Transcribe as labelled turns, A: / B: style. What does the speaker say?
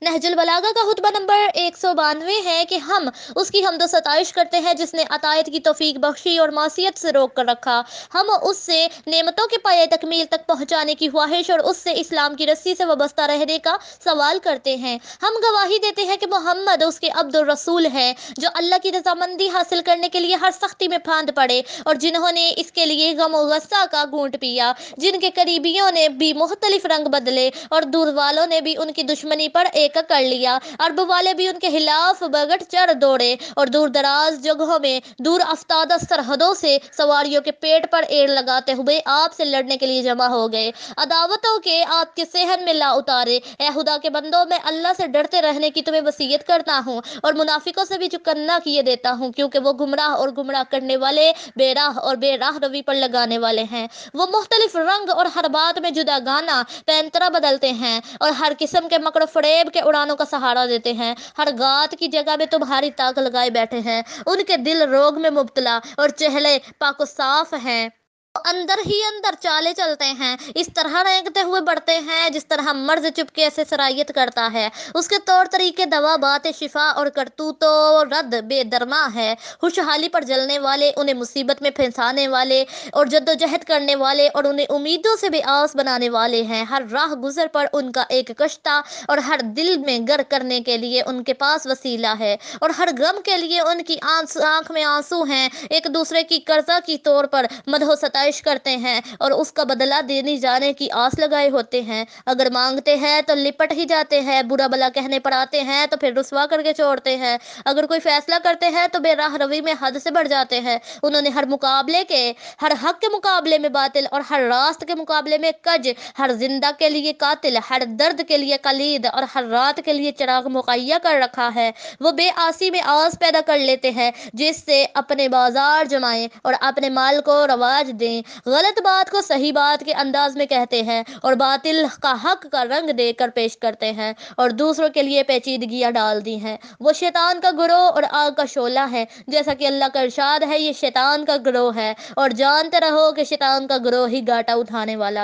A: नहजुल बलागा का खुतबा नंबर 192 है कि हम उसकी हम्दो सताइश करते हैं जिसने अतायत की तौफीक बख्शी और मासियत से रोक कर रखा। हम उससे नेमतों के पाए तकमील तक पहुंचाने की ख्वाहिश और उससे इस्लाम की रस्सी से वाबस्ता रहने का सवाल करते हैं। हम गवाही देते हैं कि मोहम्मद उसके अब्दुल रसूल है जो अल्लाह की रजामंदी हासिल करने के लिए हर सख्ती में फांद पड़े और जिन्होंने इसके लिए गम और गस्सा का घूंट पिया, जिनके करीबियों ने भी मुख्तलिफ रंग बदले और दूर वालों ने भी उनकी दुश्मनी पर एक कर लिया। अरब वाले भी उनके खिलाफ बगट चढ़ दौड़े और दूर दराज जगहों में दूर अफ्तादा सरहदों से सवारियों के पेट पर एड़ लगाते हुए आपसे लड़ने के लिए जमा हो गए। अदावतों के आपके सेहन में ला उतारे। ए खुदा के बंदों, मैं अल्लाह से डरते रहने की तुम्हें वसीयत करता हूँ और मुनाफिकों से भी चुकन्ना किए देता हूँ, क्योंकि वो गुमराह और गुमराह करने वाले, बेराह और बेराह रवि पर लगाने वाले हैं। वो मुख्तलिफ रंग और हर बात में जुदा गाना पैंतरा बदलते हैं और हर किस्म के मकड़ फरेब के उड़ानों का सहारा देते हैं। हर गात की जगह में तुम्हारी ताक लगाए बैठे हैं। उनके दिल रोग में मुब्तला और चेहरे पाको साफ हैं। अंदर ही अंदर चाले चलते हैं, इस तरह रेंगते हुए बढ़ते हैं जिस तरह मर्ज चुपके से सरायत करता है। उसके तौर तरीके दवा बात शिफा और करतूतों रद्द बेदरमा है। खुशहाली पर जलने वाले, उन्हें मुसीबत में फंसाने वाले और जद्दोजहद करने वाले और उन्हें उम्मीदों से बेआस बनाने वाले हैं। हर राह गुजर पर उनका एक कश्ता और हर दिल में गर करने के लिए उनके पास वसीला है और हर गम के लिए उनकी आंख में आंसू हैं। एक दूसरे की कर्जा की तौर पर मदहो सताइश करते हैं और उसका बदला देने जाने की आस लगाए होते हैं। अगर मांगते हैं तो लिपट ही जाते हैं, बुरा भला कहने पर आते हैं तो फिर रुसवा करके छोड़ते हैं। अगर कोई फैसला करते हैं तो बेराह रवि में हद से बढ़ जाते हैं। उन्होंने हर हक के मुकाबले में बातिल और हर रास्त के मुकाबले में कज, हर जिंदा के लिए कातिल, हर दर्द के लिए कलीद और हर रात के लिए चिराग मुहैया कर रखा है। वो बेआसी में आस पैदा कर लेते हैं जिससे अपने बाजार जमाएं और अपने माल को रवाज दें। गलत बात को सही बात के अंदाज में कहते हैं और बातिल का हक का रंग देकर पेश करते हैं और दूसरों के लिए पेचीदगियां डाल दी हैं। वो शैतान का गिरोह और आग का शोला है, जैसा कि अल्लाह का इरशाद है, ये शैतान का गिरोह है और जानते रहो कि शैतान का गिरोह ही घाटा उठाने वाला